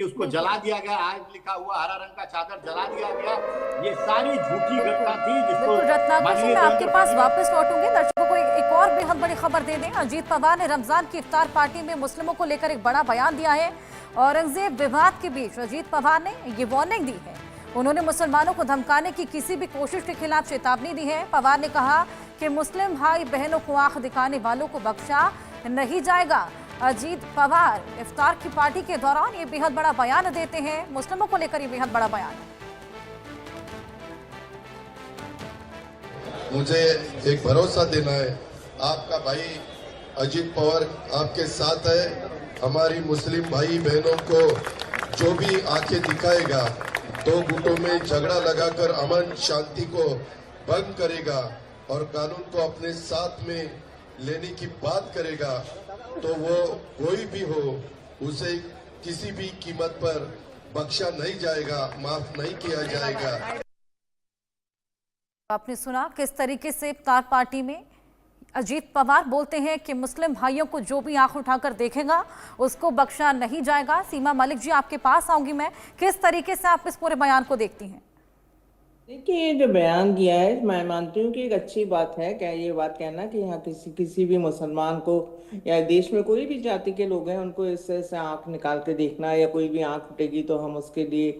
कि उसको जला दिया गया, आज लिखा हुआ हरा रंग का चादर जला दिया गया। ये सारी झूठी घटना थी जिसको बिल्कुल रत्नाकर जी, माननीय मैं आपके देवेंद्र पास फडणवीस। वापस लौटूंगी। दर्शकों को एक और बेहद बड़ी खबर दे दें। अजीत पवार ने रमजान की इफ्तार पार्टी में मुस्लिमों को लेकर एक बड़ा बयान दिया है। औरंगजेब विवाद के बीच अजीत पवार ने ये वार्निंग दी है। उन्होंने मुसलमानों को धमकाने की किसी भी कोशिश के खिलाफ चेतावनी दी है। पवार ने कहा कि मुस्लिम भाई बहनों को आंख दिखाने वालों को बख्शा नहीं जाएगा। अजीत पवार इफ्तार की पार्टी के दौरान ये बेहद बड़ा बयान देते हैं। मुस्लिमों को लेकर ये बेहद बड़ा बयान है। मुझे एक भरोसा देना है, आपका भाई अजीत पवार आपके साथ है। हमारी मुस्लिम भाई बहनों को जो भी आंखें दिखाएगा, दो गुटों में झगड़ा लगाकर अमन शांति को भंग करेगा और कानून को अपने साथ में लेने की बात करेगा, तो वो कोई भी हो, उसे किसी भी कीमत पर बख्शा नहीं जाएगा, माफ नहीं किया जाएगा। आपने सुना किस तरीके से इफ्तार पार्टी में अजीत पवार बोलते हैं कि मुस्लिम भाइयों को जो भी आंख उठाकर देखेगा उसको बख्शा नहीं जाएगा। सीमा मलिक जी, आपके पास आऊंगी मैं। किस तरीके से आप इस पूरे बयान को देखती हैं? देखिए, ये जो बयान दिया है, मैं मानती हूँ कि एक अच्छी बात है। क्या ये बात कहना कि यहाँ किसी भी मुसलमान को या देश में कोई भी जाति के लोग हैं उनको इस तरह से आंख निकाल के देखना, या कोई भी आंख उठेगी तो हम उसके लिए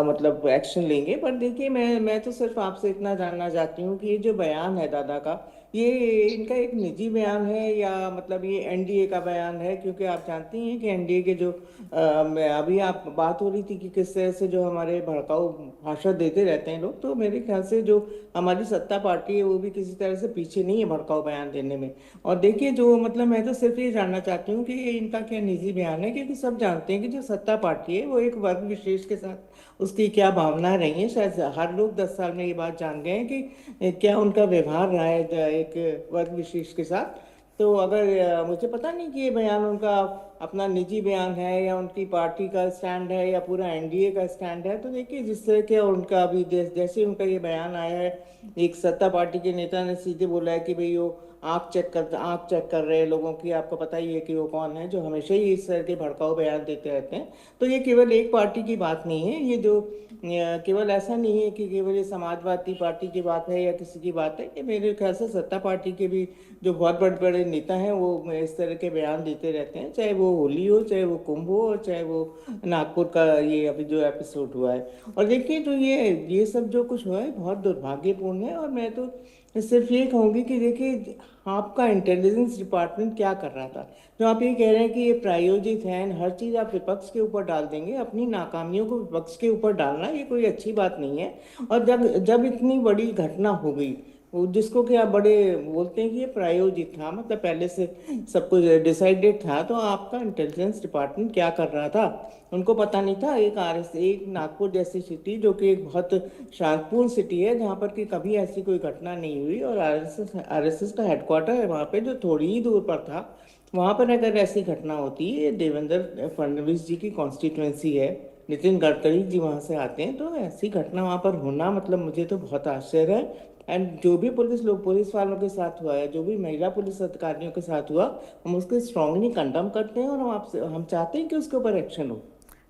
मतलब एक्शन लेंगे। पर देखिए, मैं तो सिर्फ आपसे इतना जानना चाहती हूँ कि ये जो बयान है दादा का, ये इनका एक निजी बयान है या मतलब ये एनडीए का बयान है? क्योंकि आप जानती हैं कि एनडीए के जो अभी आप बात हो रही थी कि किस तरह से जो हमारे भड़काऊ भाषण देते रहते हैं लोग, तो मेरे ख्याल से जो हमारी सत्ता पार्टी है वो भी किसी तरह से पीछे नहीं है भड़काऊ बयान देने में। और देखिए, जो मतलब मैं तो सिर्फ ये जानना चाहती हूँ कि इनका क्या निजी बयान है, क्योंकि सब जानते हैं कि जो सत्ता पार्टी है वो एक वर्ग विशेष के साथ उसकी क्या भावनाएं रही हैं। शायद हर लोग 10 साल में ये बात जान गए हैं कि क्या उनका व्यवहार रहा है एक वर्ग विशेष के साथ। तो अगर मुझे पता नहीं कि ये बयान उनका अपना निजी बयान है या उनकी पार्टी का स्टैंड है या पूरा एनडीए का स्टैंड है, तो देखिए जिस तरह के उनका अभी जैसे उनका ये बयान आया है, एक सत्ता पार्टी के नेता ने सीधे बोला है कि भाई वो आंख चेक कर रहे हैं लोगों की। आपको पता ही है कि वो कौन है जो हमेशा ही इस तरह के भड़काऊ बयान देते रहते हैं। तो ये केवल एक पार्टी की बात नहीं है, ये जो केवल ऐसा नहीं है कि केवल ये समाजवादी पार्टी की बात है या किसी की बात है। कि मेरे ख्याल से सत्ता पार्टी के भी जो बहुत बड़े बड़े नेता हैं वो इस तरह के बयान देते रहते हैं, चाहे वो होली हो, चाहे वो कुंभ हो, और चाहे वो नागपुर का ये अभी जो एपिसोड हुआ है। और देखिए, जो ये सब जो कुछ हुआ है बहुत दुर्भाग्यपूर्ण है। और मैं तो सिर्फ ये कहूँगी कि देखिए, आपका इंटेलिजेंस डिपार्टमेंट क्या कर रहा था? जो आप ये कह रहे हैं कि ये प्रायोजित है, हर चीज़ आप विपक्ष के ऊपर डाल देंगे, अपनी नाकामियों को विपक्ष के ऊपर डालना ये कोई अच्छी बात नहीं है। और जब इतनी बड़ी घटना हो गई, वो जिसको कि आप बड़े बोलते हैं कि ये प्रायोजित था, मतलब पहले से सब कुछ डिसाइडेड था, तो आपका इंटेलिजेंस डिपार्टमेंट क्या कर रहा था? उनको पता नहीं था एक नागपुर जैसी सिटी, जो कि एक बहुत शांतिपूर्ण सिटी है जहाँ पर कि कभी ऐसी कोई घटना नहीं हुई, और आरएसएस का हेडक्वार्टर है वहाँ पे जो थोड़ी ही दूर पर था, वहाँ पर अगर ऐसी घटना होती है, देवेंद्र फडणवीस जी की कॉन्स्टिट्यूएंसी है, नितिन गडकरी जी वहाँ से आते हैं, तो ऐसी घटना वहाँ पर होना मतलब मुझे तो बहुत आश्चर्य है। एंड जो भी पुलिस वालों के साथ हुआ है, जो भी महिला पुलिस अधिकारियों के साथ हुआ, हम उसको स्ट्रांगली कंडम करते हैं और हम चाहते हैं कि उसके ऊपर एक्शन हो।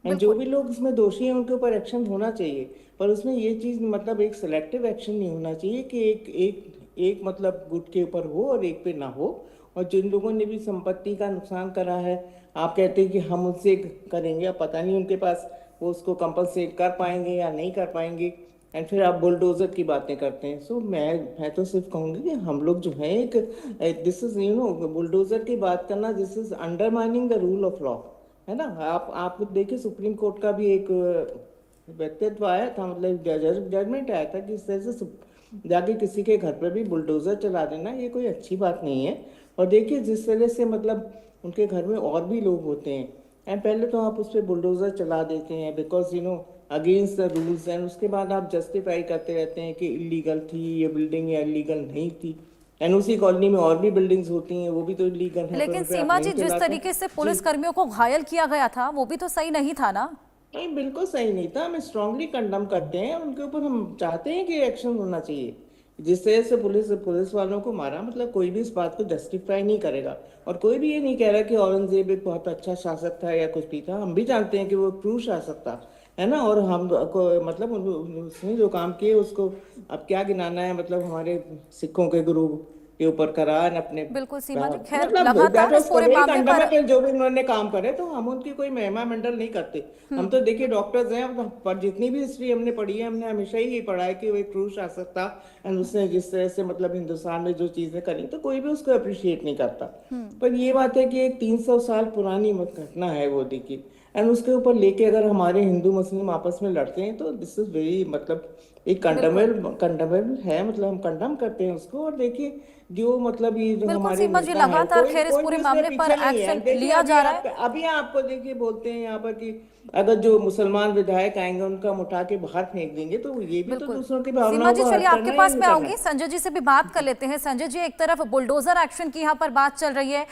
एंड जो भी लोग इसमें दोषी हैं उनके ऊपर एक्शन होना चाहिए, पर उसमें ये चीज़ मतलब एक सिलेक्टिव एक्शन नहीं होना चाहिए कि एक मतलब गुट के ऊपर हो और एक पे ना हो। और जिन लोगों ने भी संपत्ति का नुकसान करा है, आप कहते हैं कि हम उनसे करेंगे, अब पता नहीं उनके पास वो उसको कंपनसेट कर पाएंगे या नहीं कर पाएंगे। एंड फिर आप बुलडोजर की बातें करते हैं। सो मैं तो सिर्फ कहूँगी कि हम लोग जो है एक दिस इज बुलडोजर की बात करना, this is undermining the rule of law, है ना। आप देखिए, सुप्रीम कोर्ट का भी एक व्यक्तित्व आया था, मतलब जजमेंट आया था कि इस तरह से जाके किसी के घर पर भी बुलडोजर चला देना ये कोई अच्छी बात नहीं है। और देखिए, जिस तरह से मतलब उनके घर में और भी लोग होते हैं, एंड पहले तो आप उस पर बुलडोजर चला देते हैं because against the rules, and उसके बाद आप जस्टिफाई करते रहते हैं कि इलीगल थी ये बिल्डिंग या इलीगल नहीं थी। एंड उसी कॉलोनी में और भी बिल्डिंग्स होती हैं, वो भी तो इलीगल है। लेकिन सीमा जी, जिस तरीके से पुलिस कर्मियों को घायल किया गया था वो भी तो सही नहीं था ना? नहीं, बिल्कुल सही नहीं था। हम स्ट्रांगली कंडम करते हैं, उनके ऊपर हम चाहते हैं कि एक्शन होना चाहिए। जिस तरह से पुलिस वालों को मारा, मतलब कोई भी इस बात को जस्टिफाई नहीं करेगा। और कोई भी ये नहीं कह रहा कि औरंगजेब एक बहुत अच्छा शासक था या कुछ भी था। हम भी जानते हैं कि वो क्रूर शासक था, है ना। और हम को मतलब उसने जो काम किए उसको अब क्या गिनाना है, मतलब हमारे सिखों के गुरु के ऊपर करा न अपने बिल्कुल सीमा जी, खैर मतलब लगातार that इस was पूरे very मामले पर fundamental जो भी उन्होंने काम करे, तो हम उनकी कोई महिमा मंडल नहीं करते। हम तो देखिए डॉक्टर्स हैं, पर जितनी भी हिस्ट्री हमने पढ़ी है, हमने हमेशा ही ये पढ़ा है कि वो एक क्रूर शासक था। एंड उसने जिस तरह से मतलब हिंदुस्तान में जो चीजें करी, तो कोई भी उसको अप्रिशिएट नहीं करता। पर ये बात है कि एक 300 साल पुरानी घटना है वो, देखिए। एंड उसके ऊपर लेके अगर हमारे हिंदू मुस्लिम आपस में लड़ते हैं, तो दिस इज वेरी मतलब एक कंडेमेबल है, मतलब हम कंडम करते हैं उसको। और देखिए जो मतलब ये जो बिल्कुल हमारे सीमा जी, नेता है, लगातार कोई खैर इस कोई पूरे भी उसमें मामले पर पीछे नहीं है। एक्शन देखिए लिया जा रहा है। अभी आपको देखिए बोलते हैं यहाँ पर कि अगर जो मुसलमान विधायक आएंगे उनका हम उठा के बाहर फेंक देंगे, तो ये भी तो बिल्कुल दूसरों की सीमा भावनाओं जी, को चलिए हर्ट आपके करना है या पास नहीं मैं करना आऊंगी, है। संजय जी से भी बात कर लेते हैं। संजय जी, एक तरफ बुलडोजर एक्शन की यहाँ पर बात चल रही है,